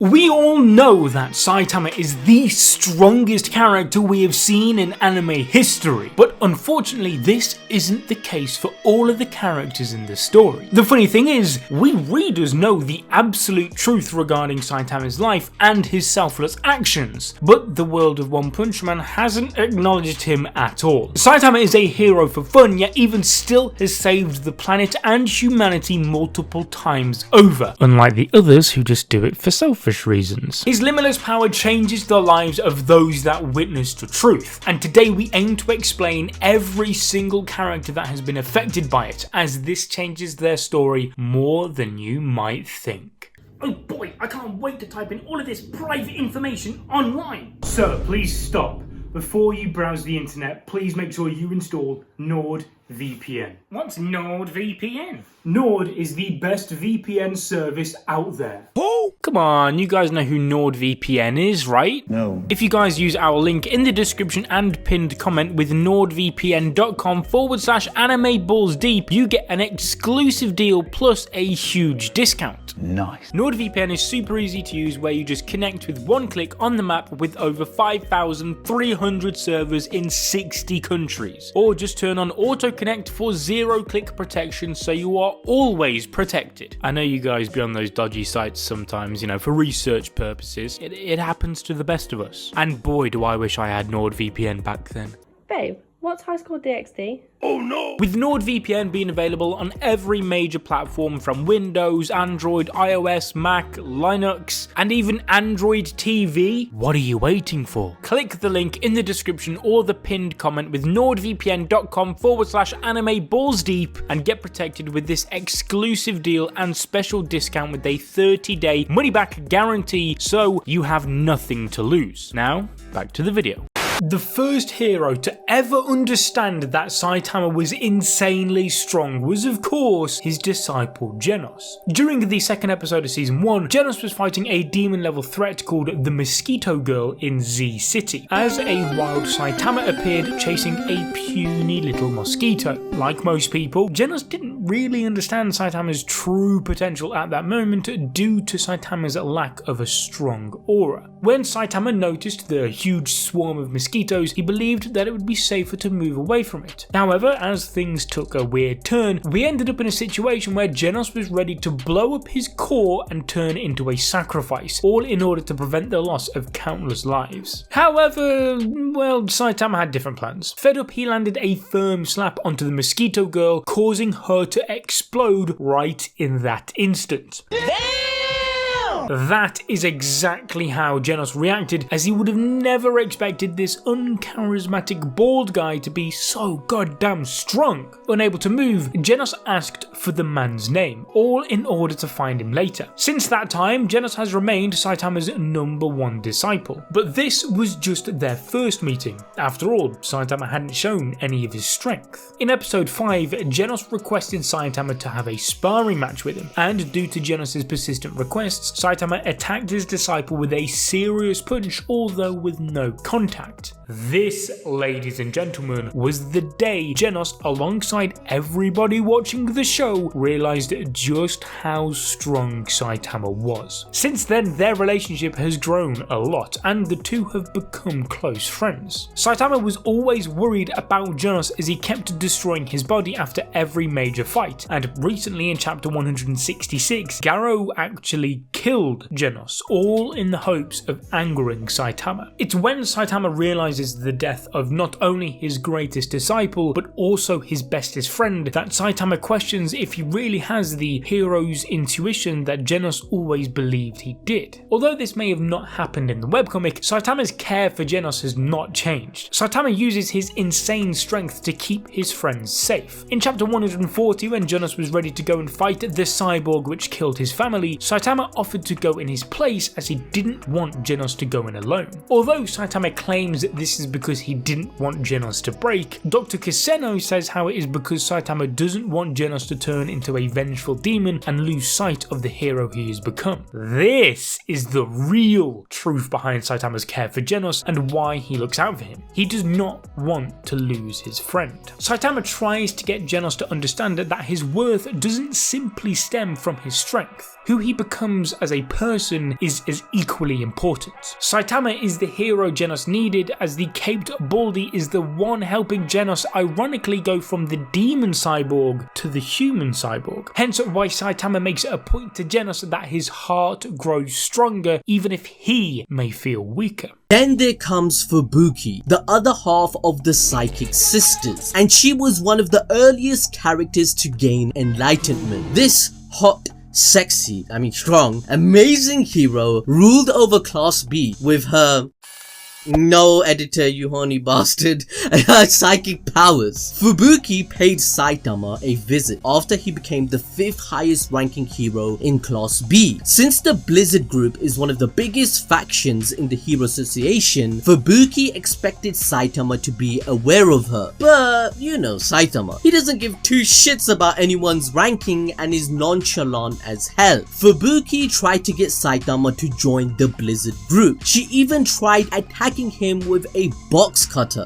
We all know that Saitama is the strongest character we have seen in anime history, but unfortunately this isn't the case for all of the characters in the story. The funny thing is, we readers know the absolute truth regarding Saitama's life and his selfless actions, but the world of One Punch Man hasn't acknowledged him at all. Saitama is a hero for fun, yet even still has saved the planet and humanity multiple times over, unlike the others who just do it for selfish reasons. His limitless power changes the lives of those that witness the truth, and today we aim to explain every single character that has been affected by it, as this changes their story more than you might think. Oh boy, I can't wait to type in all of this private information online! Sir, please stop. Before you browse the internet, please make sure you install NordVPN. What's NordVPN? Nord is the best VPN service out there. Oh! Come on, you guys know who NordVPN is, right? No. If you guys use our link in the description and pinned comment with nordvpn.com/animeballsdeep, you get an exclusive deal plus a huge discount. Nice. NordVPN is super easy to use, where you just connect with one click on the map with over 5,300 servers in 60 countries. Or just turn on auto connect for 0-click protection, so you are always protected. I know you guys be on those dodgy sites sometimes, you know, for research purposes. It happens to the best of us. And boy, do I wish I had NordVPN back then. Babe, what's High School DxD? Oh no! With NordVPN being available on every major platform from Windows, Android, iOS, Mac, Linux, and even Android TV, what are you waiting for? Click the link in the description or the pinned comment with nordvpn.com/animeballsdeep and get protected with this exclusive deal and special discount with a 30-day money-back guarantee, so you have nothing to lose. Now, back to the video. The first hero to ever understand that Saitama was insanely strong was, of course, his disciple Genos. During the second episode of season 1, Genos was fighting a demon level threat called the Mosquito Girl in Z City, as a wild Saitama appeared chasing a puny little mosquito. Like most people, Genos didn't really understand Saitama's true potential at that moment due to Saitama's lack of a strong aura. When Saitama noticed the huge swarm of mosquitoes, he believed that it would be safer to move away from it. However, as things took a weird turn, we ended up in a situation where Genos was ready to blow up his core and turn into a sacrifice, all in order to prevent the loss of countless lives. However, well, Saitama had different plans. Fed up, he landed a firm slap onto the Mosquito Girl, causing her to explode right in that instant. That is exactly how Genos reacted, as he would have never expected this uncharismatic bald guy to be so goddamn strong. Unable to move, Genos asked for the man's name, all in order to find him later. Since that time, Genos has remained Saitama's #1 disciple, but this was just their first meeting. After all, Saitama hadn't shown any of his strength. In episode 5, Genos requested Saitama to have a sparring match with him, and due to Genos' persistent requests, Saitama attacked his disciple with a serious punch, although with no contact. This, ladies and gentlemen, was the day Genos, alongside everybody watching the show, realised just how strong Saitama was. Since then, their relationship has grown a lot, and the two have become close friends. Saitama was always worried about Genos, as he kept destroying his body after every major fight, and recently in chapter 166, Garou actually killed Genos, all in the hopes of angering Saitama. It's when Saitama realizes the death of not only his greatest disciple, but also his bestest friend, that Saitama questions if he really has the hero's intuition that Genos always believed he did. Although this may have not happened in the webcomic, Saitama's care for Genos has not changed. Saitama uses his insane strength to keep his friends safe. In chapter 140, when Genos was ready to go and fight the cyborg which killed his family, Saitama offered to go in his place, as he didn't want Genos to go in alone. Although Saitama claims that this this is because he didn't want Genos to break. Dr. Kiseno says how it is because Saitama doesn't want Genos to turn into a vengeful demon and lose sight of the hero he has become. This is the real truth behind Saitama's care for Genos and why he looks out for him. He does not want to lose his friend. Saitama tries to get Genos to understand that his worth doesn't simply stem from his strength. Who he becomes as a person is as equally important. Saitama is the hero Genos needed, as the caped Baldy is the one helping Genos ironically go from the demon cyborg to the human cyborg. Hence why Saitama makes it a point to Genos that his heart grows stronger even if he may feel weaker. Then there comes Fubuki, the other half of the Psychic Sisters, and she was one of the earliest characters to gain enlightenment. This hot, sexy, strong, amazing hero ruled over Class B with her... No, editor, you horny bastard. Psychic powers. Fubuki paid Saitama a visit after he became the 5th highest ranking hero in Class B. Since the Blizzard Group is one of the biggest factions in the Hero Association, Fubuki expected Saitama to be aware of her. But, you know Saitama. He doesn't give 2 shits about anyone's ranking and is nonchalant as hell. Fubuki tried to get Saitama to join the Blizzard Group. She even tried attacking him with a box cutter.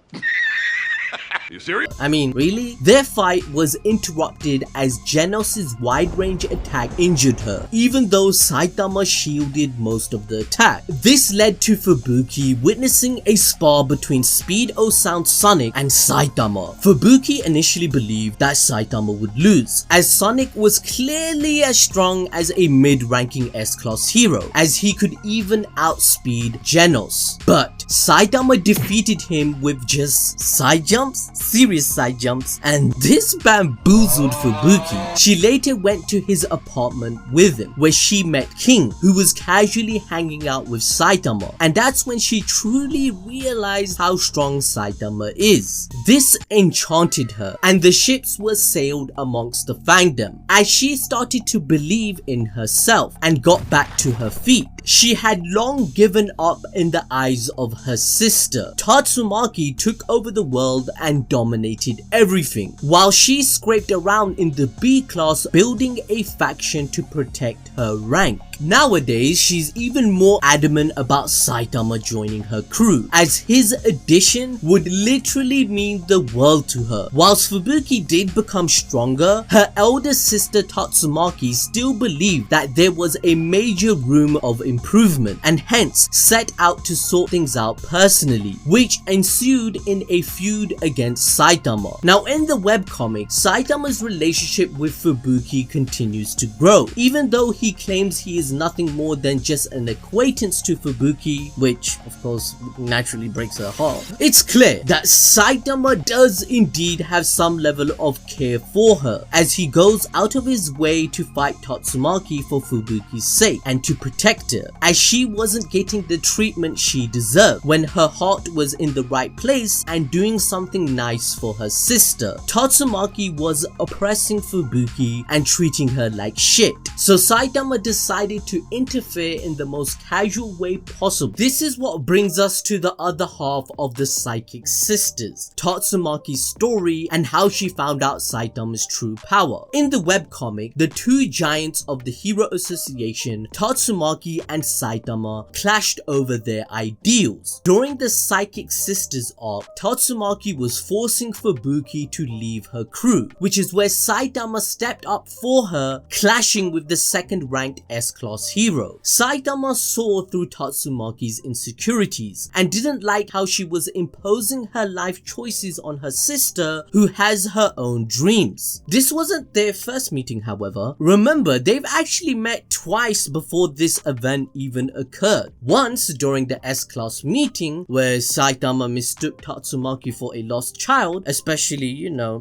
You serious? Really? Their fight was interrupted as Genos' wide-range attack injured her, even though Saitama shielded most of the attack. This led to Fubuki witnessing a spar between Speed-O Sound Sonic and Saitama. Fubuki initially believed that Saitama would lose, as Sonic was clearly as strong as a mid-ranking S-Class hero, as he could even outspeed Genos. But Saitama defeated him with just side jumps? Serious side jumps, and this bamboozled Fubuki. She later went to his apartment with him, where she met King, who was casually hanging out with Saitama, and that's when she truly realized how strong Saitama is. This enchanted her, and the ships were sailed amongst the fandom, as she started to believe in herself and got back to her feet. She had long given up in the eyes of her sister. Tatsumaki took over the world and dominated everything, while she scraped around in the B class building a faction to protect her rank. Nowadays, she's even more adamant about Saitama joining her crew, as his addition would literally mean the world to her. Whilst Fubuki did become stronger, her elder sister Tatsumaki still believed that there was a major room of improvement, and hence set out to sort things out personally, which ensued in a feud against Saitama. Now in the webcomic, Saitama's relationship with Fubuki continues to grow, even though he claims he is nothing more than just an acquaintance to Fubuki, which of course naturally breaks her heart. It's clear that Saitama does indeed have some level of care for her, as he goes out of his way to fight Tatsumaki for Fubuki's sake and to protect her, as she wasn't getting the treatment she deserved when her heart was in the right place and doing something nice for her sister. Tatsumaki was oppressing Fubuki and treating her like shit, so Saitama decided to interfere in the most casual way possible. This is what brings us to the other half of the Psychic Sisters, Tatsumaki's story and how she found out Saitama's true power. In the webcomic, the 2 giants of the Hero Association, Tatsumaki and Saitama, clashed over their ideals. During the Psychic Sisters arc, Tatsumaki was forcing Fubuki to leave her crew, which is where Saitama stepped up for her, clashing with the 2nd ranked S-Class hero. Saitama saw through Tatsumaki's insecurities and didn't like how she was imposing her life choices on her sister, who has her own dreams. This wasn't their first meeting, however. Remember, they've actually met twice before this event even occurred. Once during the S-Class meeting, where Saitama mistook Tatsumaki for a lost child, especially,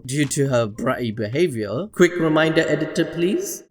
due to her bratty behavior. Quick reminder, editor, please.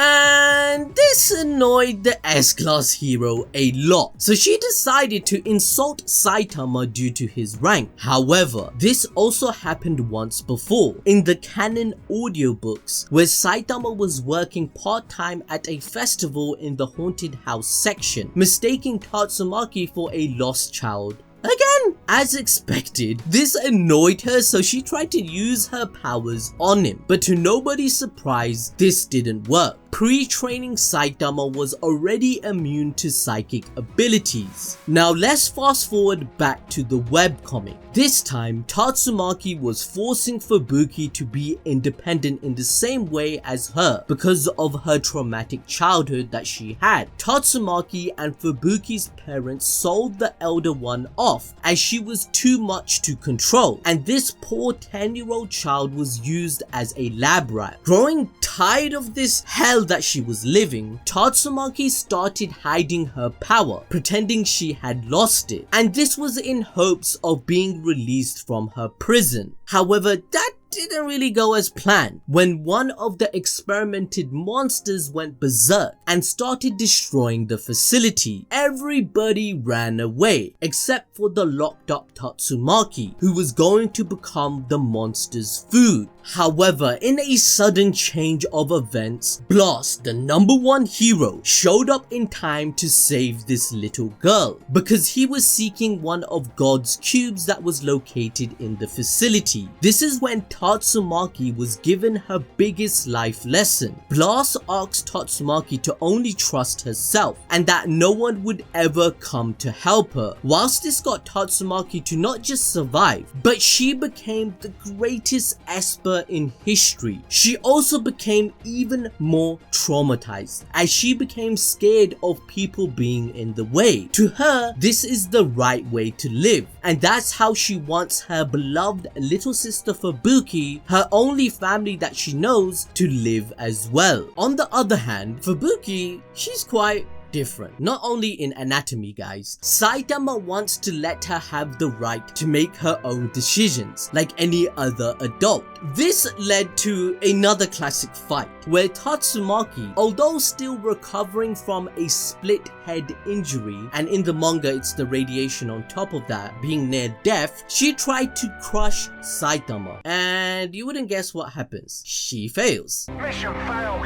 And this This annoyed the S-Class hero a lot, so she decided to insult Saitama due to his rank. However, this also happened once before, in the canon audiobooks, where Saitama was working part-time at a festival in the haunted house section, mistaking Tatsumaki for a lost child. Again, as expected, this annoyed her, so she tried to use her powers on him, but to nobody's surprise, this didn't work. Pre-training Saitama was already immune to psychic abilities. Now let's fast forward back to the webcomic. This time, Tatsumaki was forcing Fubuki to be independent in the same way as her because of her traumatic childhood that she had. Tatsumaki and Fubuki's parents sold the elder one off as she was too much to control, and this poor 10-year-old child was used as a lab rat. Growing tired of this hell that she was living, Tatsumaki started hiding her power, pretending she had lost it, and this was in hopes of being released from her prison. However, that didn't really go as planned when one of the experimented monsters went berserk and started destroying the facility. Everybody ran away except for the locked up Tatsumaki, who was going to become the monster's food. However, in a sudden change of events, Blast, the #1 hero, showed up in time to save this little girl because he was seeking one of God's cubes that was located in the facility. This is when Tatsumaki was given her biggest life lesson. Blast asked Tatsumaki to only trust herself and that no one would ever come to help her. Whilst this got Tatsumaki to not just survive, but she became the greatest Esper in history. She also became even more traumatized as she became scared of people being in the way. To her, this is the right way to live, and that's how she wants her beloved little sister Fubuki, her only family that she knows, to live as well. On the other hand, Fubuki, she's quite different. Not only in anatomy, guys. Saitama wants to let her have the right to make her own decisions like any other adult. This led to another classic fight where Tatsumaki, although still recovering from a split head injury, and in the manga it's the radiation on top of that, being near death, she tried to crush Saitama, and you wouldn't guess what happens. She fails. Mission failed.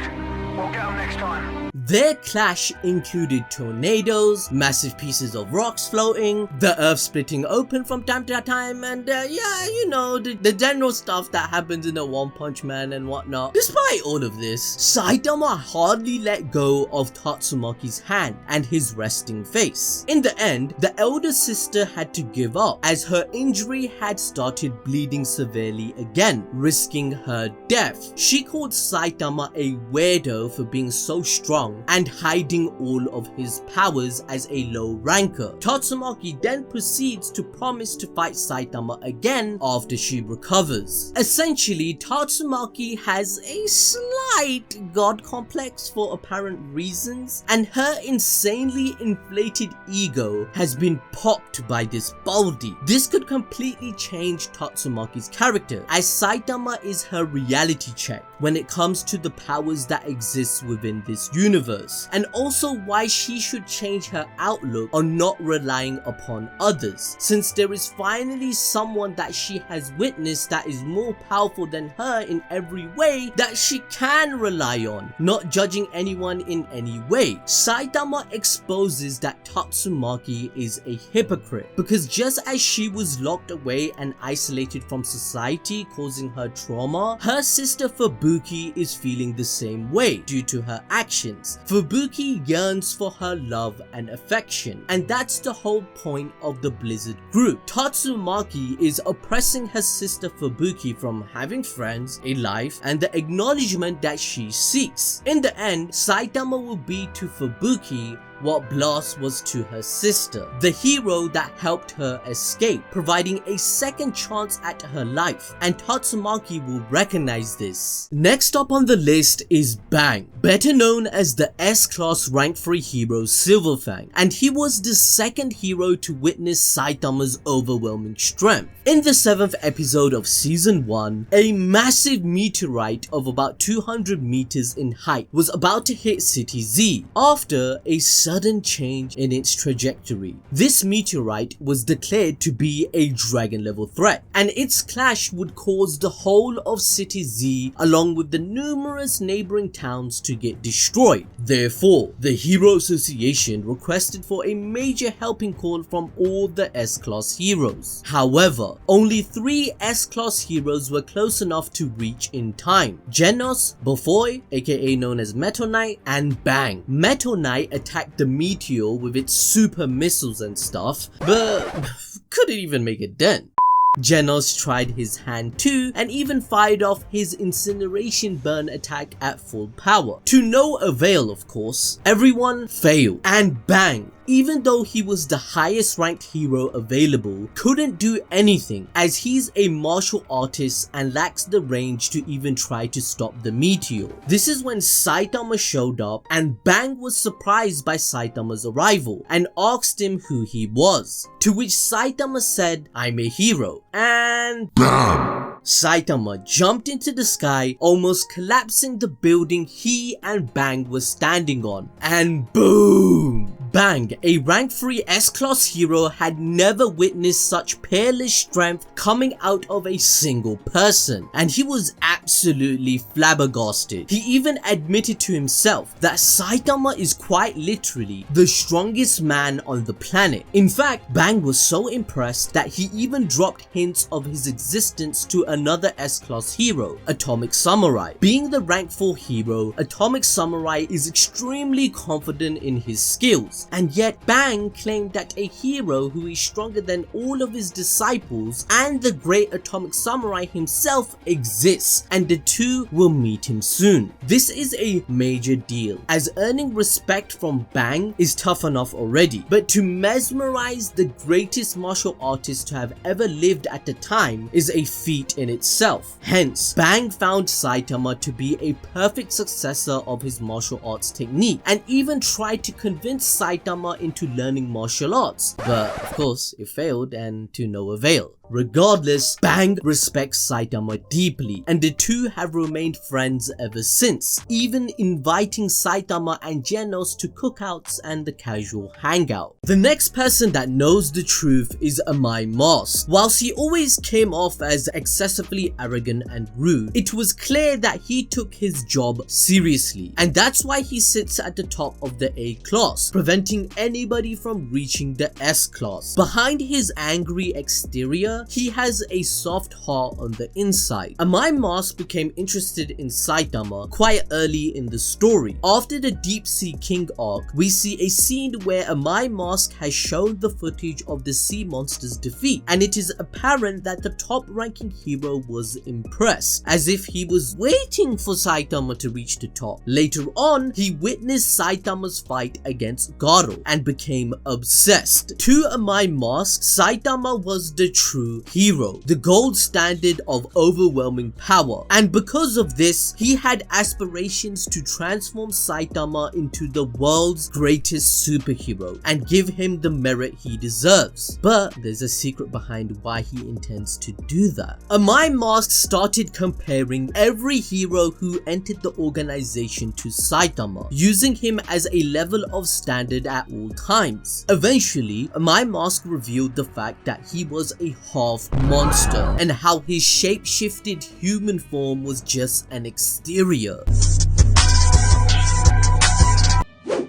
We'll get them next time. Their clash included tornadoes, massive pieces of rocks floating, the earth splitting open from time to time, and yeah, you know, the general stuff that happens in a One Punch Man and whatnot. Despite all of this, Saitama hardly let go of Tatsumaki's hand and his resting face. In the end, the elder sister had to give up as her injury had started bleeding severely again, risking her death. She called Saitama a weirdo for being so strong and hiding all of his powers as a low ranker. Tatsumaki then proceeds to promise to fight Saitama again after she recovers. Essentially, Tatsumaki has a slight god complex for apparent reasons, and her insanely inflated ego has been popped by this baldy. This could completely change Tatsumaki's character, as Saitama is her reality check when it comes to the powers that exist within this universe, and also why she should change her outlook on not relying upon others, since there is finally someone that she has witnessed that is more powerful than her in every way that she can rely on, not judging anyone in any way. Saitama exposes that Tatsumaki is a hypocrite, because just as she was locked away and isolated from society, causing her trauma, her sister Fubuki is feeling the same way due to her actions. Fubuki yearns for her love and affection, and that's the whole point of the Blizzard group. Tatsumaki is oppressing her sister Fubuki from having friends, a life, and the acknowledgement that she seeks. In the end, Saitama will be to Fubuki what Blast was to her sister, the hero that helped her escape, providing a second chance at her life, and Tatsumaki will recognize this. Next up on the list is Bang, better known as the S-Class rank 3 hero Silverfang, and he was the second hero to witness Saitama's overwhelming strength. In the 7th episode of season 1, a massive meteorite of about 200 meters in height was about to hit City Z after a sudden change in its trajectory. This meteorite was declared to be a dragon level threat, and its clash would cause the whole of City Z along with the numerous neighboring towns to get destroyed. Therefore, the Hero Association requested for a major helping call from all the S-Class heroes. However, only 3 S-Class heroes were close enough to reach in time: Genos, Bofoi, aka known as Metal Knight, and Bang. Metal Knight attacked the meteor with its super missiles and stuff, but couldn't even make a dent. Genos tried his hand too and even fired off his incineration burn attack at full power. To no avail, of course. Everyone failed, and Bang, even though he was the highest ranked hero available, couldn't do anything as he's a martial artist and lacks the range to even try to stop the meteor. This is when Saitama showed up, and Bang was surprised by Saitama's arrival and asked him who he was, to which Saitama said, "I'm a hero," and BAM! Saitama jumped into the sky, almost collapsing the building he and Bang were standing on, and boom! Bang, a rank 3 S-Class hero, had never witnessed such peerless strength coming out of a single person, and he was absolutely flabbergasted. He even admitted to himself that Saitama is quite literally the strongest man on the planet. In fact, Bang was so impressed that he even dropped hints of his existence to another S-Class hero, Atomic Samurai. Being the rank 4 hero, Atomic Samurai is extremely confident in his skills, and yet Bang claimed that a hero who is stronger than all of his disciples and the great Atomic Samurai himself exists, and the two will meet him soon. This is a major deal, as earning respect from Bang is tough enough already, but to mesmerize the greatest martial artist to have ever lived at the time is a feat in itself. Hence, Bang found Saitama to be a perfect successor of his martial arts technique, and even tried to convince Saitama into learning martial arts, but of course it failed and to no avail. Regardless, Bang respects Saitama deeply, and the two have remained friends ever since, even inviting Saitama and Genos to cookouts and the casual hangout. The next person that knows the truth is Amai Mask. Whilst he always came off as excessively arrogant and rude, it was clear that he took his job seriously, and that's why he sits at the top of the A-Class, preventing anybody from reaching the S-Class. Behind his angry exterior, he has a soft heart on the inside. Amai Mask became interested in Saitama quite early in the story. After the Deep Sea King arc, we see a scene where Amai Mask has shown the footage of the sea monster's defeat, and it is apparent that the top ranking hero was impressed, as if he was waiting for Saitama to reach the top. Later on, he witnessed Saitama's fight against Garou and became obsessed. To Amai Mask, Saitama was the true hero, the gold standard of overwhelming power, and because of this, he had aspirations to transform Saitama into the world's greatest superhero and give him the merit he deserves. But there's a secret behind why he intends to do that. Amai Mask started comparing every hero who entered the organization to Saitama, using him as a level of standard at all times. Eventually, Amai Mask revealed the fact that he was a half monster, and how his shape-shifted human form was just an exterior.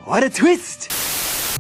What a twist!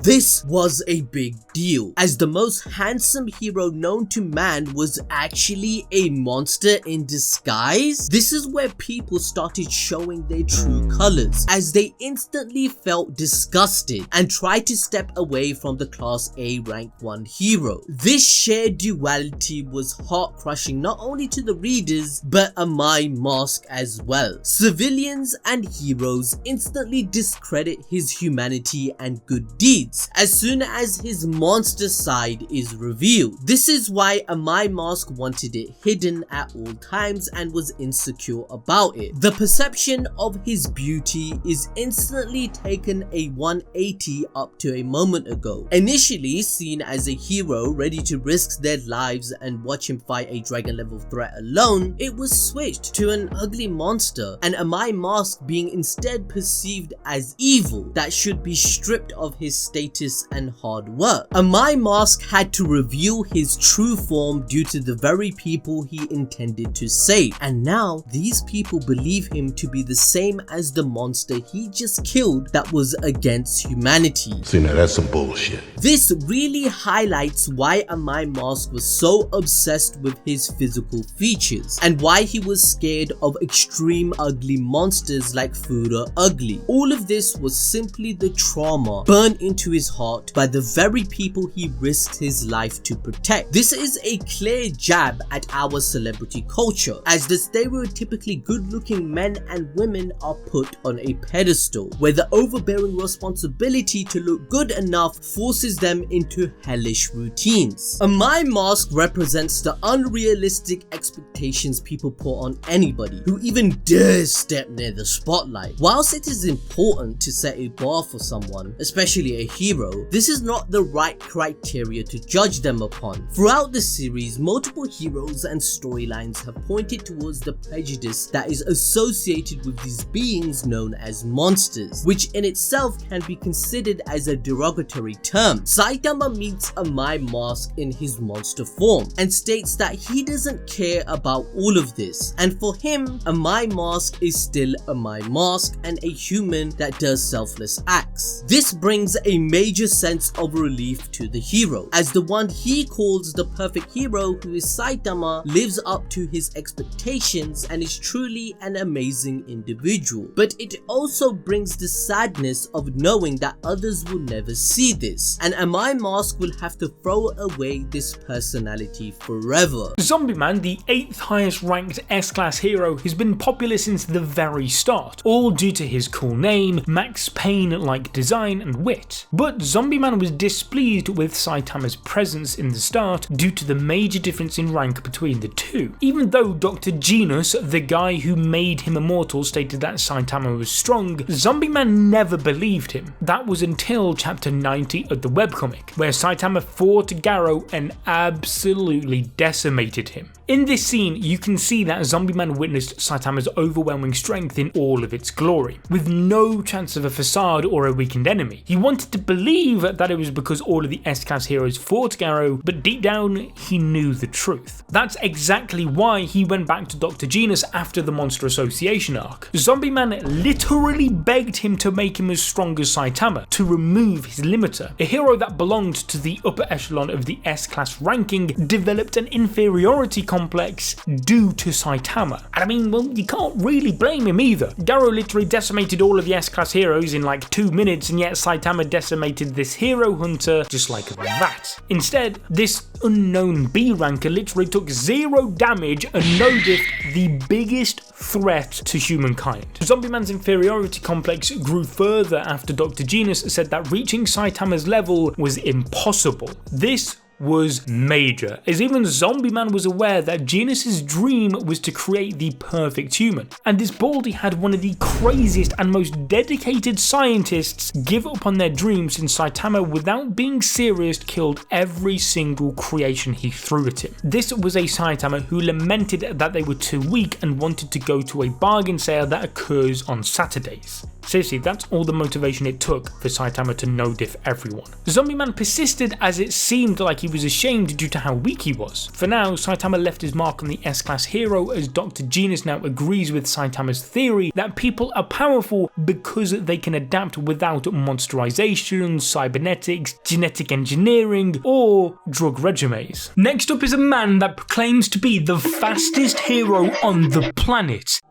This was a big deal, as the most handsome hero known to man was actually a monster in disguise. This is where people started showing their true colors, as they instantly felt disgusted and tried to step away from the Class A rank 1 hero. This shared duality was heart-crushing not only to the readers, but Amai Mask as well. Civilians and heroes instantly discredit his humanity and good deeds as soon as his monster side is revealed. This is why Amai Mask wanted it hidden at all times and was insecure about it. The perception of his beauty is instantly taken a 180 up to a moment ago. Initially seen as a hero ready to risk their lives and watch him fight a dragon level threat alone, it was switched to an ugly monster, and Amai Mask being instead perceived as evil that should be stripped of his status and hard work. Amai Mask had to reveal his true form due to the very people he intended to save, and now these people believe him to be the same as the monster he just killed that was against humanity. See, now that's some bullshit. This really highlights why Amai Mask was so obsessed with his physical features and why he was scared of extreme ugly monsters like Fura Ugly. All of this was simply the trauma burned into his heart by the very people he risked his life to protect. This is a clear jab at our celebrity culture, as the stereotypically good-looking men and women are put on a pedestal, where the overbearing responsibility to look good enough forces them into hellish routines. Amai Mask represents the unrealistic expectations people put on anybody who even dares step near the spotlight. Whilst it is important to set a bar for someone, especially a hero, this is not the right criteria to judge them upon. Throughout the series, multiple heroes and storylines have pointed towards the prejudice that is associated with these beings known as monsters, which in itself can be considered as a derogatory term. Saitama meets Amai Mask in his monster form and states that he doesn't care about all of this, and for him, Amai Mask is still Amai Mask and a human that does selfless acts. This brings a major sense of relief to the hero, as the one he calls the perfect hero, who is Saitama, lives up to his expectations and is truly an amazing individual. But it also brings the sadness of knowing that others will never see this, and Amai Mask will have to throw away this personality forever. Zombieman, the 8th highest ranked S-class hero, has been popular since the very start, all due to his cool name, Max Payne-like design and wit. But Zombieman was displeased with Saitama's presence in the start due to the major difference in rank between the two. Even though Dr. Genos, the guy who made him immortal, stated that Saitama was strong, Zombieman never believed him. That was until chapter 90 of the webcomic, where Saitama fought Garou and absolutely decimated him. In this scene, you can see that Zombieman witnessed Saitama's overwhelming strength in all of its glory, with no chance of a facade or a weakened enemy. He wanted to believe that it was because all of the S-class heroes fought Garou, but deep down, he knew the truth. That's exactly why he went back to Dr. Genos after the Monster Association arc. Zombieman literally begged him to make him as strong as Saitama, to remove his limiter. A hero that belonged to the upper echelon of the S-class ranking developed an inferiority complex due to Saitama. And I mean, well, you can't really blame him either. Garou literally decimated all of the S-class heroes in like 2 minutes, and yet Saitama decimated this hero hunter just like that. Instead, this unknown B-ranker literally took 0 damage and no-diffed the biggest threat to humankind. Zombieman's inferiority complex grew further after Dr. Genos said that reaching Saitama's level was impossible. This was major, as even Zombieman was aware that Genos' dream was to create the perfect human, and this baldy had one of the craziest and most dedicated scientists give up on their dreams since Saitama, without being serious, killed every single creation he threw at him. This was a Saitama who lamented that they were too weak and wanted to go to a bargain sale that occurs on Saturdays. Seriously, that's all the motivation it took for Saitama to no-diff everyone. Zombieman persisted as it seemed like he was ashamed due to how weak he was. For now, Saitama left his mark on the S-Class hero as Dr. Genos now agrees with Saitama's theory that people are powerful because they can adapt without monsterization, cybernetics, genetic engineering, or drug regimes. Next up is a man that claims to be the fastest hero on the planet.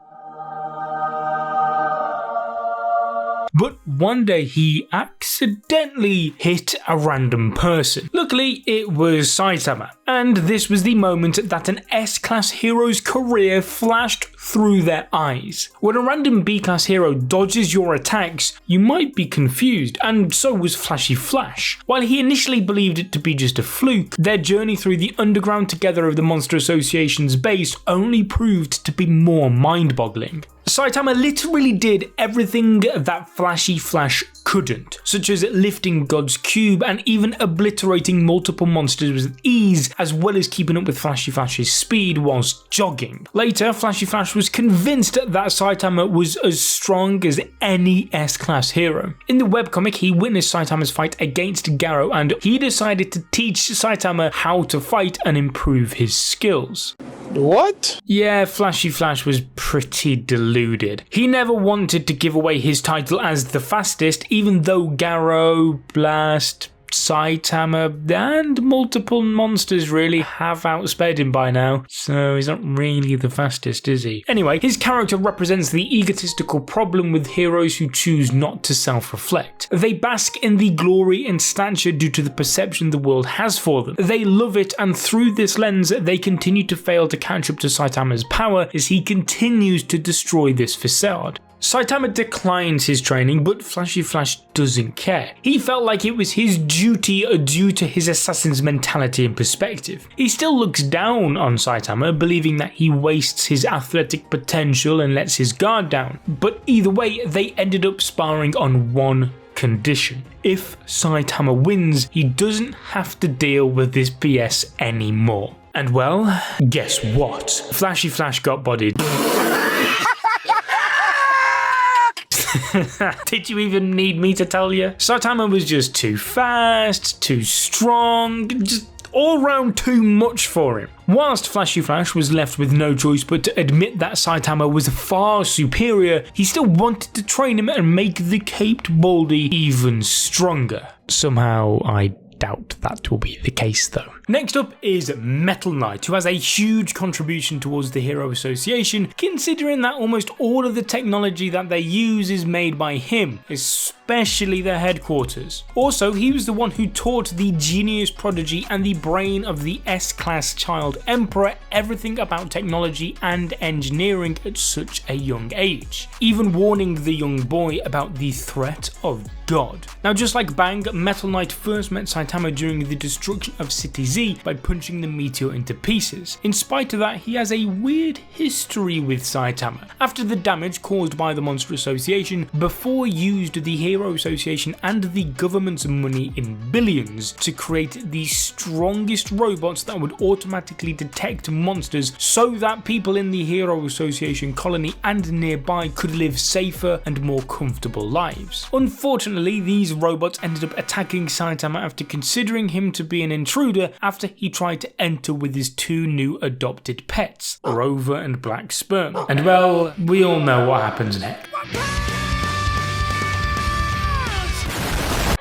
But one day he accidentally hit a random person. Luckily, it was Saitama, and this was the moment that an S-Class hero's career flashed through their eyes. When a random B-Class hero dodges your attacks, you might be confused, and so was Flashy Flash. While he initially believed it to be just a fluke, their journey through the underground together of the Monster Association's base only proved to be more mind-boggling. Saitama literally did everything that Flashy Flash couldn't, such as lifting God's Cube and even obliterating multiple monsters with ease, as well as keeping up with Flashy Flash's speed whilst jogging. Later, Flashy Flash was convinced that Saitama was as strong as any S-Class hero. In the webcomic, he witnessed Saitama's fight against Garou, and he decided to teach Saitama how to fight and improve his skills. What? Yeah, Flashy Flash was pretty deluded. He never wanted to give away his title as the fastest, even though Garou, Blast, Saitama, and multiple monsters really have outsped him by now, so he's not really the fastest, is he? Anyway, his character represents the egotistical problem with heroes who choose not to self-reflect. They bask in the glory and stature due to the perception the world has for them. They love it, and through this lens, they continue to fail to catch up to Saitama's power as he continues to destroy this facade. Saitama declines his training, but Flashy Flash doesn't care. He felt like it was his duty due to his assassin's mentality and perspective. He still looks down on Saitama, believing that he wastes his athletic potential and lets his guard down. But either way, they ended up sparring on one condition. If Saitama wins, he doesn't have to deal with this BS anymore. And well, guess what? Flashy Flash got bodied. Did you even need me to tell you? Saitama was just too fast, too strong, just all round too much for him. Whilst Flashy Flash was left with no choice but to admit that Saitama was far superior, he still wanted to train him and make the Caped Baldy even stronger. Somehow I doubt that will be the case though. Next up is Metal Knight, who has a huge contribution towards the Hero Association, considering that almost all of the technology that they use is made by him, especially their headquarters. Also, he was the one who taught the genius prodigy and the brain of the S-Class child Emperor everything about technology and engineering at such a young age, even warning the young boy about the threat of God. Now, just like Bang, Metal Knight first met Saitama during the destruction of City Z by punching the meteor into pieces. In spite of that, he has a weird history with Saitama. After the damage caused by the Monster Association, Bofoi used the Hero Association and the government's money in billions to create the strongest robots that would automatically detect monsters so that people in the Hero Association colony and nearby could live safer and more comfortable lives. Unfortunately, these robots ended up attacking Saitama after considering him to be an intruder after he tried to enter with his two new adopted pets, Rover and Black Sperm. And well, we all know what happens next.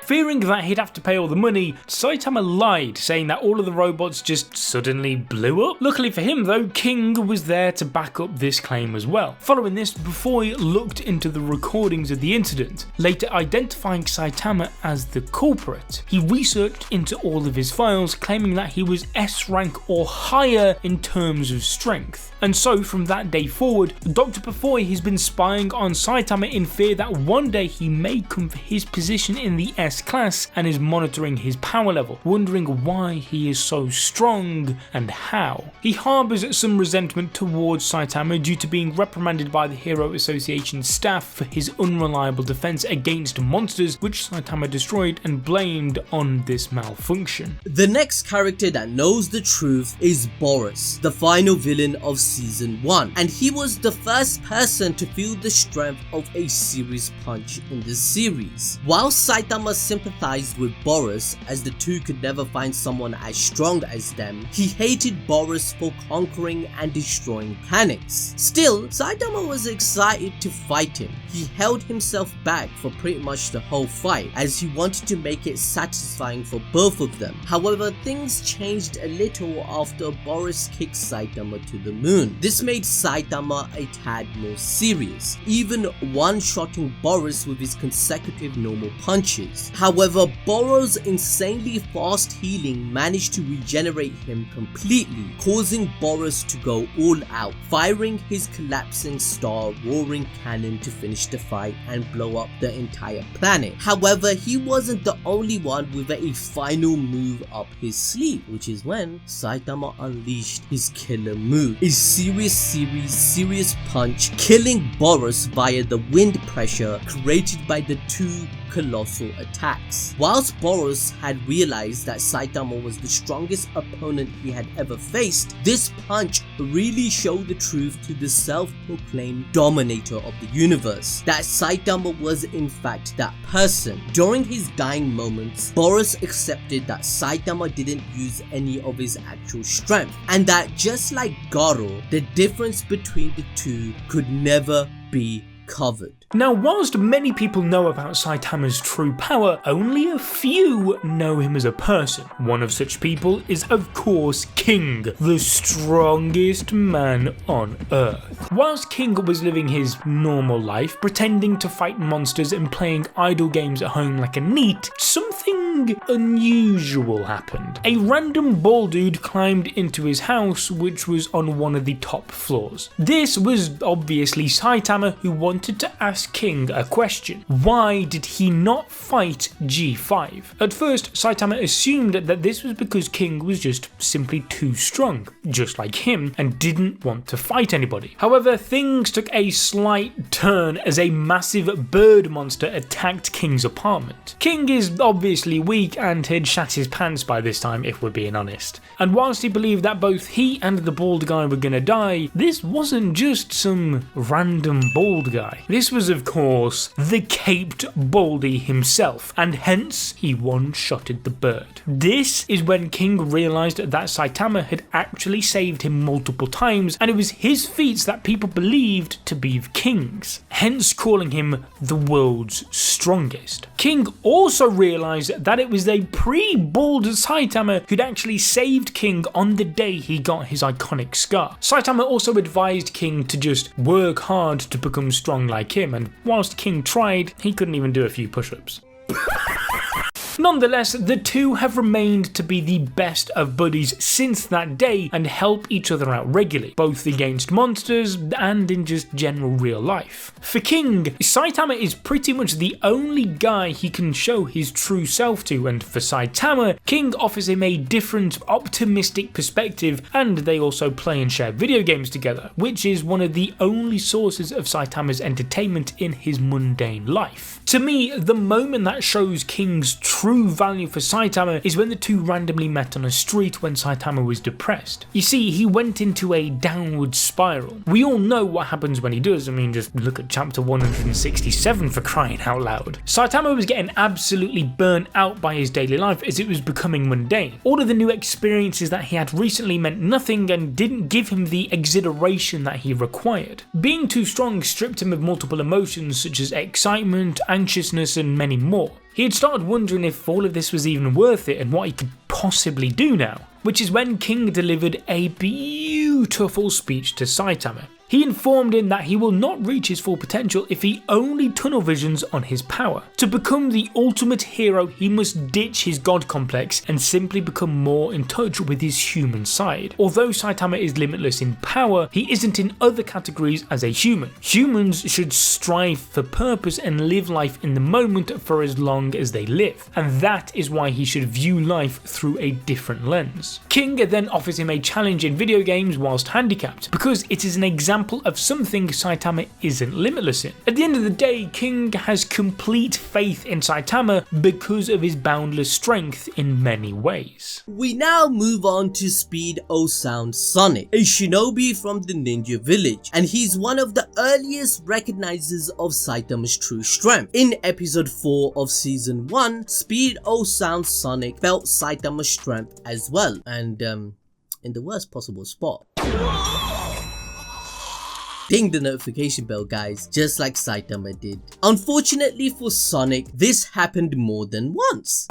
Fearing that he'd have to pay all the money, Saitama lied, saying that all of the robots just suddenly blew up. Luckily for him though, King was there to back up this claim as well. Following this, Bofoi looked into the recordings of the incident, later identifying Saitama as the culprit. He researched into all of his files, claiming that he was S rank or higher in terms of strength. And so from that day forward, Dr. Bofoi has been spying on Saitama in fear that one day he may come for his position in the S S class and is monitoring his power level, wondering why he is so strong and how. He harbours some resentment towards Saitama due to being reprimanded by the Hero Association staff for his unreliable defense against monsters, which Saitama destroyed and blamed on this malfunction. The next character that knows the truth is Boros, the final villain of season 1, and he was the first person to feel the strength of a serious punch in the series. While Saitama sympathized with Boros as the two could never find someone as strong as them, he hated Boros for conquering and destroying planets. Still, Saitama was excited to fight him. He held himself back for pretty much the whole fight as he wanted to make it satisfying for both of them. However, things changed a little after Boros kicked Saitama to the moon. This made Saitama a tad more serious, even one-shotting Boros with his consecutive normal punches. However, Boros' insanely fast healing managed to regenerate him completely, causing Boros to go all out, firing his collapsing star roaring cannon to finish the fight and blow up the entire planet. However, he wasn't the only one with a final move up his sleeve, which is when Saitama unleashed his killer move, a serious punch, killing Boros via the wind pressure created by the two colossal attacks. Whilst Boros had realized that Saitama was the strongest opponent he had ever faced, this punch really showed the truth to the self-proclaimed dominator of the universe, that Saitama was in fact that person. During his dying moments, Boros accepted that Saitama didn't use any of his actual strength, and that just like Garou, the difference between the two could never be covered. Now, whilst many people know about Saitama's true power, only a few know him as a person. One of such people is of course King, the strongest man on Earth. Whilst King was living his normal life, pretending to fight monsters and playing idle games at home like a NEET, something unusual happened. A random bald dude climbed into his house, which was on one of the top floors. This was obviously Saitama, who wanted to ask King a question. Why did he not fight G5? At first, Saitama assumed that this was because King was just simply too strong, just like him, and didn't want to fight anybody. However, things took a slight turn as a massive bird monster attacked King's apartment. King is obviously weak and had shat his pants by this time, if we're being honest. And whilst he believed that both he and the bald guy were gonna die, this wasn't just some random bald guy. This was of course the caped Baldy himself, and hence he one-shotted the bird. This is when King realised that Saitama had actually saved him multiple times, and it was his feats that people believed to be King's, hence calling him the world's strongest. King also realised that it was a pre-bald Saitama who'd actually saved King on the day he got his iconic scar. Saitama also advised King to just work hard to become strong like him, and whilst King tried, he couldn't even do a few push-ups. Nonetheless, the two have remained to be the best of buddies since that day and help each other out regularly, both against monsters and in just general real life. For King, Saitama is pretty much the only guy he can show his true self to, and for Saitama, King offers him a different, optimistic perspective, and they also play and share video games together, which is one of the only sources of Saitama's entertainment in his mundane life. To me, the moment that shows King's true value for Saitama is when the two randomly met on a street when Saitama was depressed. You see, he went into a downward spiral. We all know what happens when he does. I mean, just look at chapter 167 for crying out loud. Saitama was getting absolutely burnt out by his daily life as it was becoming mundane. All of the new experiences that he had recently meant nothing and didn't give him the exhilaration that he required. Being too strong stripped him of multiple emotions such as excitement, anxiousness, and many more. He had started wondering if all of this was even worth it and what he could possibly do now, which is when King delivered a beautiful speech to Saitama. He informed him that he will not reach his full potential if he only tunnel visions on his power. To become the ultimate hero, he must ditch his god complex and simply become more in touch with his human side. Although Saitama is limitless in power, he isn't in other categories as a human. Humans should strive for purpose and live life in the moment for as long as they live, and that is why he should view life through a different lens. King then offers him a challenge in video games whilst handicapped, because it is an example of something Saitama isn't limitless in. At the end of the day, King has complete faith in Saitama because of his boundless strength in many ways. We now move on to Speed O Sound Sonic, a shinobi from the ninja village, and he's one of the earliest recognizers of Saitama's true strength. In episode 4 of season 1, Speed O Sound Sonic felt Saitama's strength as well, and in the worst possible spot. Ding the notification bell, guys, just like Saitama did. Unfortunately for Sonic, this happened more than once.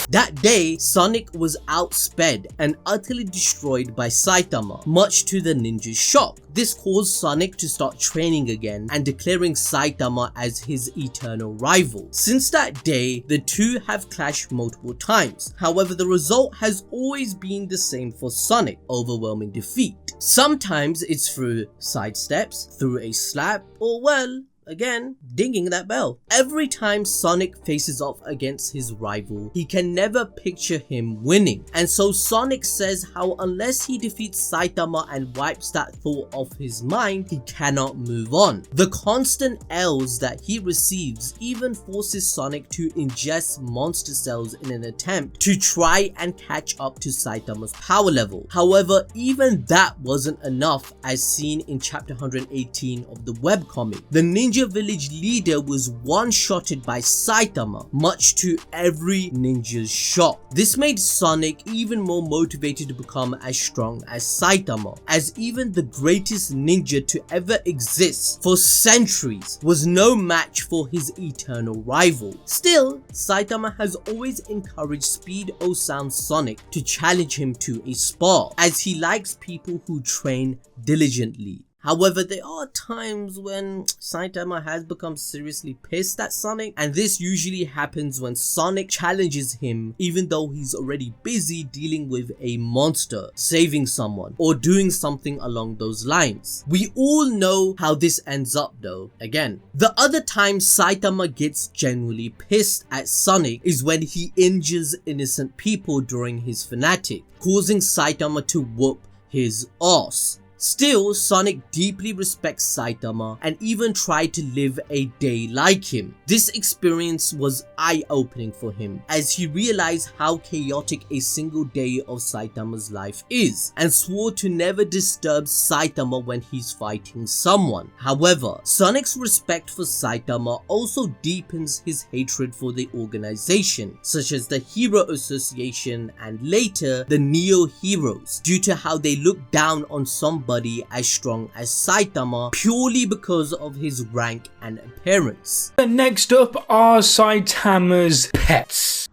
That day, Sonic was outsped and utterly destroyed by Saitama, much to the ninja's shock. This caused Sonic to start training again and declaring Saitama as his eternal rival. Since that day, the two have clashed multiple times. However, the result has always been the same for Sonic: overwhelming defeat. Sometimes it's through sidesteps, through a slap, or well, again, dinging that bell. Every time Sonic faces off against his rival, he can never picture him winning. And so Sonic says how unless he defeats Saitama and wipes that thought off his mind, he cannot move on. The constant L's that he receives even forces Sonic to ingest monster cells in an attempt to try and catch up to Saitama's power level. However, even that wasn't enough, as seen in chapter 118 of the webcomic. The ninja village leader was one-shotted by Saitama, much to every ninja's shock. This made Sonic even more motivated to become as strong as Saitama, as even the greatest ninja to ever exist for centuries was no match for his eternal rival. Still, Saitama has always encouraged Speed O Sound Sonic to challenge him to a spar, as he likes people who train diligently. However, there are times when Saitama has become seriously pissed at Sonic, and this usually happens when Sonic challenges him even though he's already busy dealing with a monster, saving someone, or doing something along those lines. We all know how this ends up though. Again, the other time Saitama gets genuinely pissed at Sonic is when he injures innocent people during his fanatic, causing Saitama to whoop his ass. Still, Sonic deeply respects Saitama and even tried to live a day like him. This experience was eye-opening for him, as he realized how chaotic a single day of Saitama's life is, and swore to never disturb Saitama when he's fighting someone. However, Sonic's respect for Saitama also deepens his hatred for the organization, such as the Hero Association and later the Neo Heroes, due to how they look down on somebody as strong as Saitama purely because of his rank and appearance. Next up are Saitama's pets.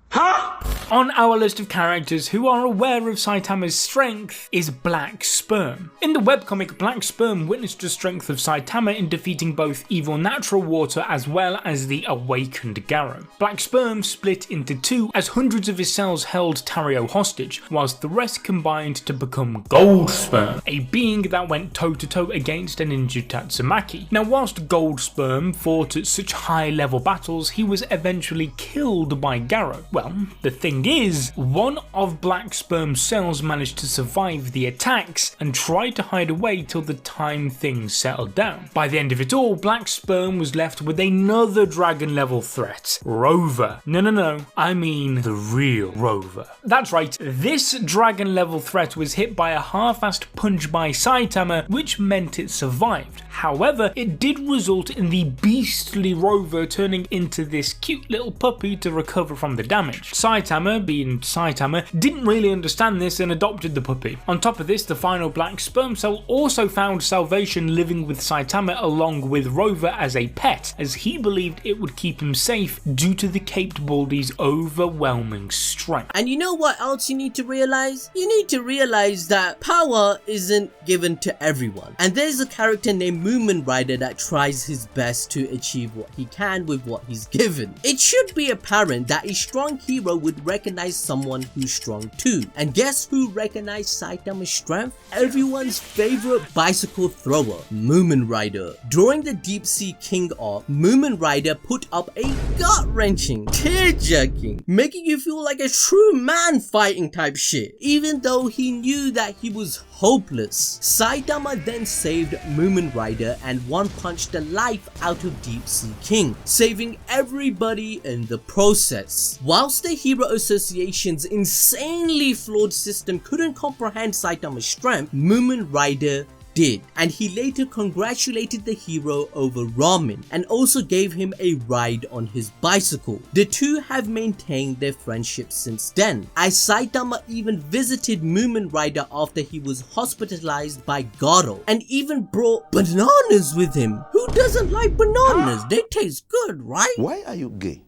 On our list of characters who are aware of Saitama's strength is Black Sperm. In the webcomic, Black Sperm witnessed the strength of Saitama in defeating both evil natural water as well as the awakened Garou. Black Sperm split into two as hundreds of his cells held Tario hostage, whilst the rest combined to become Gold Sperm, a being that went toe to toe against an injured Tatsumaki. Now, whilst Gold Sperm fought at such high level battles, he was eventually killed by Garou. Well, the thing is, one of Black Sperm's cells managed to survive the attacks and tried to hide away till the time things settled down. By the end of it all, Black Sperm was left with another dragon level threat, Rover. No, I mean the real Rover. That's right, this dragon level threat was hit by a half-assed punch by Saitama, which meant it survived. However, it did result in the beastly Rover turning into this cute little puppy to recover from the damage. Saitama Saitama, being Saitama, didn't really understand this and adopted the puppy. On top of this, the final black sperm cell also found salvation living with Saitama along with Rover as a pet, as he believed it would keep him safe due to the Caped Baldy's overwhelming strength. And you know what else you need to realize? You need to realize that power isn't given to everyone. And there's a character named Mumen Rider that tries his best to achieve what he can with what he's given. It should be apparent that a strong hero would recognize someone who's strong too. And guess who recognized Saitama's strength? Everyone's favorite bicycle thrower, Mumen Rider. During the Deep Sea King arc, Mumen Rider put up a gut-wrenching, tear-jerking, making you feel like a true man fighting type shit, even though he knew that he was hopeless. Saitama then saved Mumen Rider and one-punched the life out of Deep Sea King, saving everybody in the process. Whilst the Hero Association's insanely flawed system couldn't comprehend Saitama's strength, Mumen Rider did, and he later congratulated the hero over ramen and also gave him a ride on his bicycle. The two have maintained their friendship since then, as Saitama even visited Mumen Rider after he was hospitalized by Garou and even brought bananas with him. Who doesn't like bananas? They taste good, right? Why are you gay?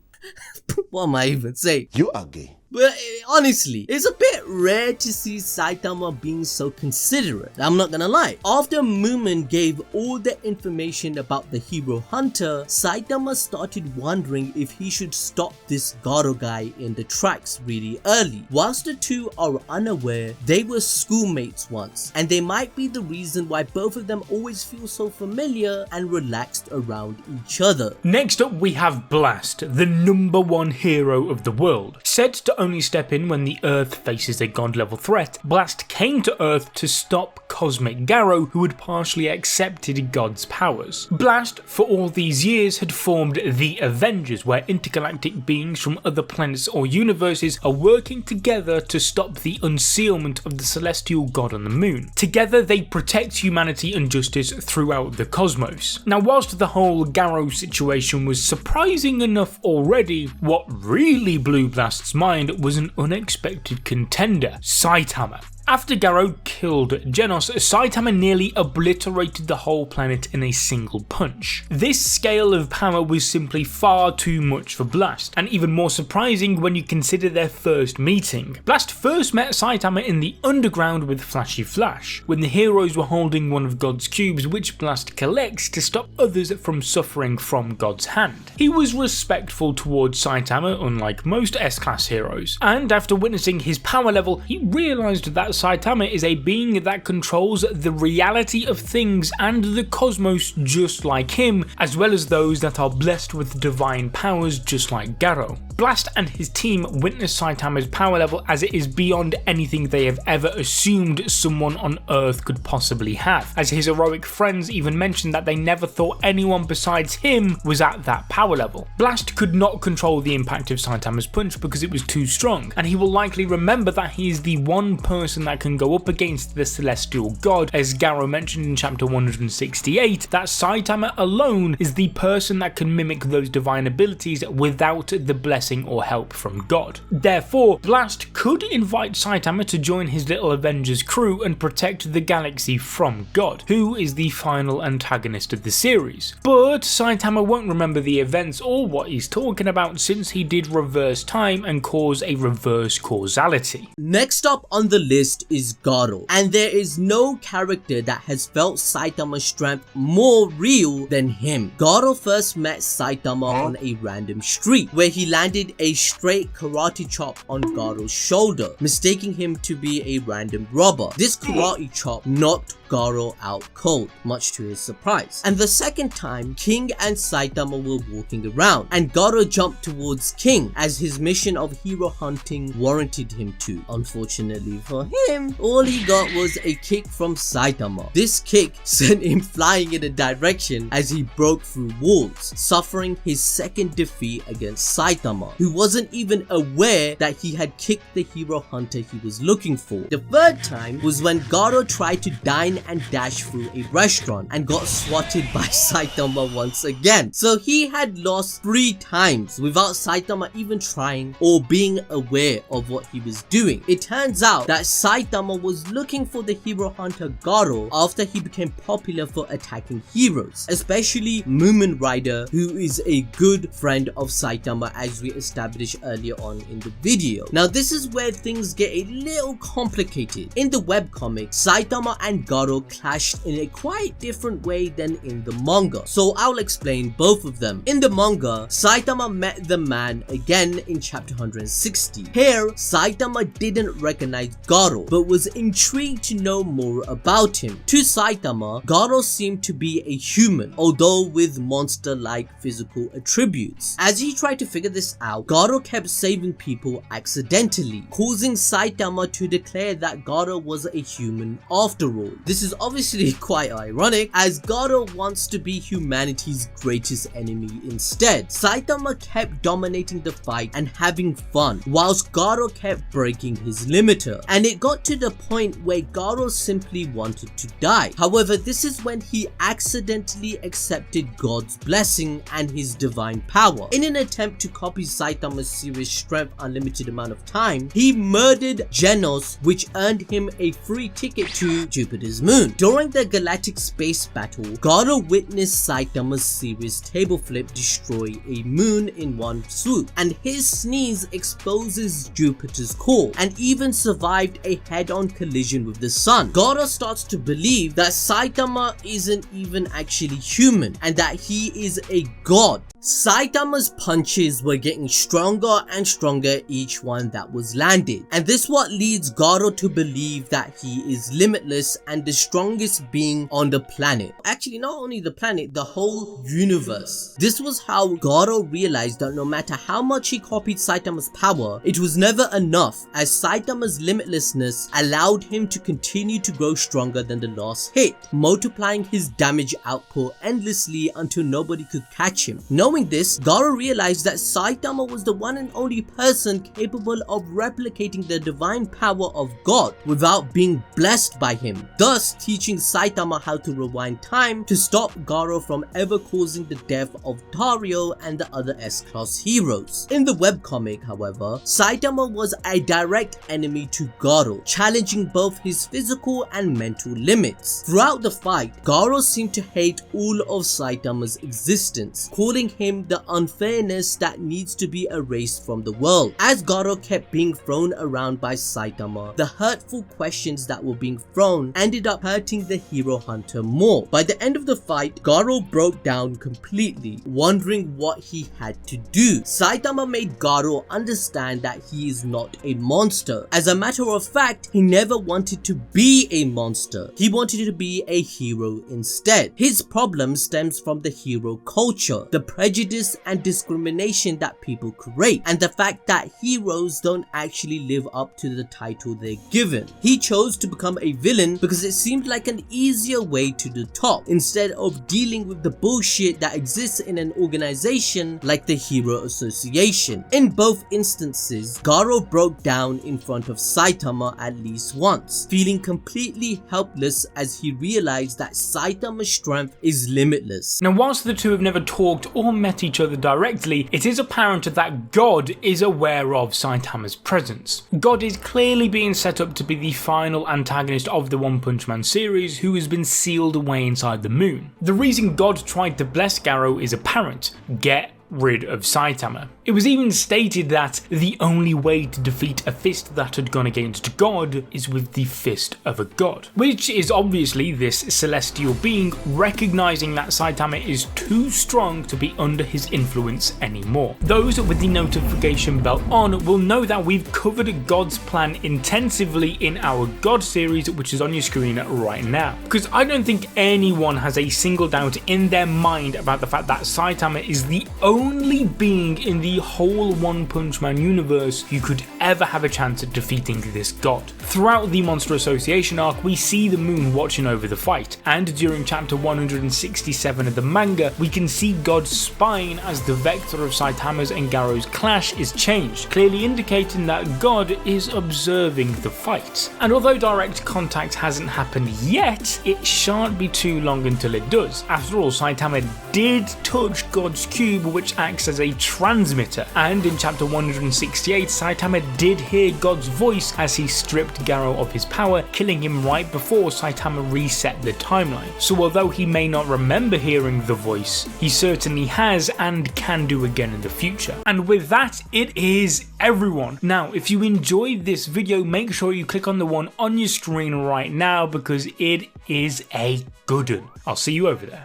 What am I even saying? You are gay. But honestly, it's a bit rare to see Saitama being so considerate, I'm not gonna lie. After Mumen gave all the information about the hero hunter, Saitama started wondering if he should stop this Garou guy in the tracks really early. Whilst the two are unaware, they were schoolmates once, and they might be the reason why both of them always feel so familiar and relaxed around each other. Next up we have Blast, the #1 hero of the world. Said to only step in when the Earth faces a god-level threat, Blast came to Earth to stop Cosmic Garou, who had partially accepted God's powers. Blast, for all these years, had formed the Avengers, where intergalactic beings from other planets or universes are working together to stop the unsealment of the celestial god on the moon. Together they protect humanity and justice throughout the cosmos. Now, whilst the whole Garou situation was surprising enough already, what really blew Blast's mind was an unexpected contender, Saitama. After Garou killed Genos, Saitama nearly obliterated the whole planet in a single punch. This scale of power was simply far too much for Blast, and even more surprising when you consider their first meeting. Blast first met Saitama in the underground with Flashy Flash, when the heroes were holding one of God's cubes, which Blast collects to stop others from suffering from God's hand. He was respectful towards Saitama, unlike most S-Class heroes, and after witnessing his power level, he realised that Saitama is a being that controls the reality of things and the cosmos just like him, as well as those that are blessed with divine powers just like Garou. Blast and his team witness Saitama's power level as it is beyond anything they have ever assumed someone on Earth could possibly have, as his heroic friends even mentioned that they never thought anyone besides him was at that power level. Blast could not control the impact of Saitama's punch because it was too strong, and he will likely remember that he is the one person that can go up against the celestial god, as Garou mentioned in chapter 168, that Saitama alone is the person that can mimic those divine abilities without the blessing or help from God. Therefore, Blast could invite Saitama to join his little Avengers crew and protect the galaxy from God, who is the final antagonist of the series. But Saitama won't remember the events or what he's talking about, since he did reverse time and cause a reverse causality. Next up on the list is Garou, and there is no character that has felt Saitama's strength more real than him. Garou first met Saitama on a random street, where he landed a straight karate chop on Garou's shoulder, mistaking him to be a random robber. This karate chop knocked Garou out cold, much to his surprise. And the second time, King and Saitama were walking around, and Garou jumped towards King as his mission of hero hunting warranted him to. Unfortunately for him, all he got was a kick from Saitama. This kick sent him flying in a direction as he broke through walls, suffering his second defeat against Saitama, who wasn't even aware that he had kicked the hero hunter he was looking for. The third time was when Garou tried to dine and dash through a restaurant and got swatted by Saitama once again. So he had lost 3 times without Saitama even trying or being aware of what he was doing. It turns out that Saitama was looking for the hero hunter Garou after he became popular for attacking heroes, especially Mumen Rider, who is a good friend of Saitama, as we established earlier on in the video. Now this is where things get a little complicated. In the webcomic, Saitama and Garou clashed in a quite different way than in the manga, so I'll explain both of them. In the manga, Saitama met the man again in chapter 160. Here, Saitama didn't recognize Garou, but was intrigued to know more about him. To Saitama, Garou seemed to be a human, although with monster-like physical attributes. As he tried to figure this out, Garou kept saving people accidentally, causing Saitama to declare that Garou was a human after all. This is obviously quite ironic, as Garou wants to be humanity's greatest enemy instead. Saitama kept dominating the fight and having fun, whilst Garou kept breaking his limiter, and it got to the point where Garou simply wanted to die. However, this is when he accidentally accepted God's blessing and his divine power. In an attempt to copy Saitama's serious strength unlimited amount of time, he murdered Genos, which earned him a free ticket to Jupiter's moon. During the galactic space battle, Garou witnessed Saitama's serious table flip destroy a moon in one swoop, and his sneeze exposes Jupiter's core, and even survived a head-on collision with the sun. Garou starts to believe that Saitama isn't even actually human and that he is a god. Saitama's punches were getting stronger and stronger each one that was landed, and this what leads Garou to believe that he is limitless and the strongest being on the planet. Actually, not only the planet, the whole universe. This was how Garou realized that no matter how much he copied Saitama's power, it was never enough, as Saitama's limitlessness allowed him to continue to grow stronger than the last hit, multiplying his damage output endlessly until nobody could catch him. Knowing this, Garou realized that Saitama was the one and only person capable of replicating the divine power of God without being blessed by him, thus teaching Saitama how to rewind time to stop Garou from ever causing the death of Dario and the other S-Class heroes. In the webcomic, however, Saitama was a direct enemy to Garou, challenging both his physical and mental limits. Throughout the fight, Garou seemed to hate all of Saitama's existence, calling him the unfairness that needs to be erased from the world. As Garou kept being thrown around by Saitama, the hurtful questions that were being thrown ended up hurting the hero hunter more. By the end of the fight, Garou broke down completely, wondering what he had to do. Saitama made Garou understand that he is not a monster. As a matter of fact, he never wanted to be a monster. He wanted to be a hero instead. His problem stems from the hero culture, the prejudice and discrimination that people create, and the fact that heroes don't actually live up to the title they're given. He chose to become a villain because it seemed like an easier way to the top, instead of dealing with the bullshit that exists in an organization like the Hero Association. In both instances, Garou broke down in front of Saitama at least once, feeling completely helpless as he realized that Saitama's strength is limitless. Now, whilst the two have never talked or met each other directly, it is apparent that God is aware of Saitama's presence. God is clearly being set up to be the final antagonist of the One Punch Man series, who has been sealed away inside the moon. The reason God tried to bless Garou is apparent: get rid of Saitama. It was even stated that the only way to defeat a fist that had gone against God is with the fist of a god, which is obviously this celestial being recognizing that Saitama is too strong to be under his influence anymore. Those with the notification bell on will know that we've covered God's plan intensively in our God series, which is on your screen right now, because I don't think anyone has a single doubt in their mind about the fact that Saitama is the only only being in the whole One Punch Man universe who could ever have a chance at defeating this god. Throughout the Monster Association arc, we see the moon watching over the fight, and during chapter 167 of the manga, we can see God spying as the vector of Saitama's and Garou's clash is changed, clearly indicating that God is observing the fight. And although direct contact hasn't happened yet, it shan't be too long until it does. After all, Saitama did touch God's cube, which acts as a transmitter, and in chapter 168, Saitama did hear God's voice as he stripped Garou of his power, killing him right before Saitama reset the timeline. So although he may not remember hearing the voice, he certainly has and can do again in the future. And with that, it is everyone. Now, if you enjoyed this video, make sure you click on the one on your screen right now because it is a good one. I'll see you over there.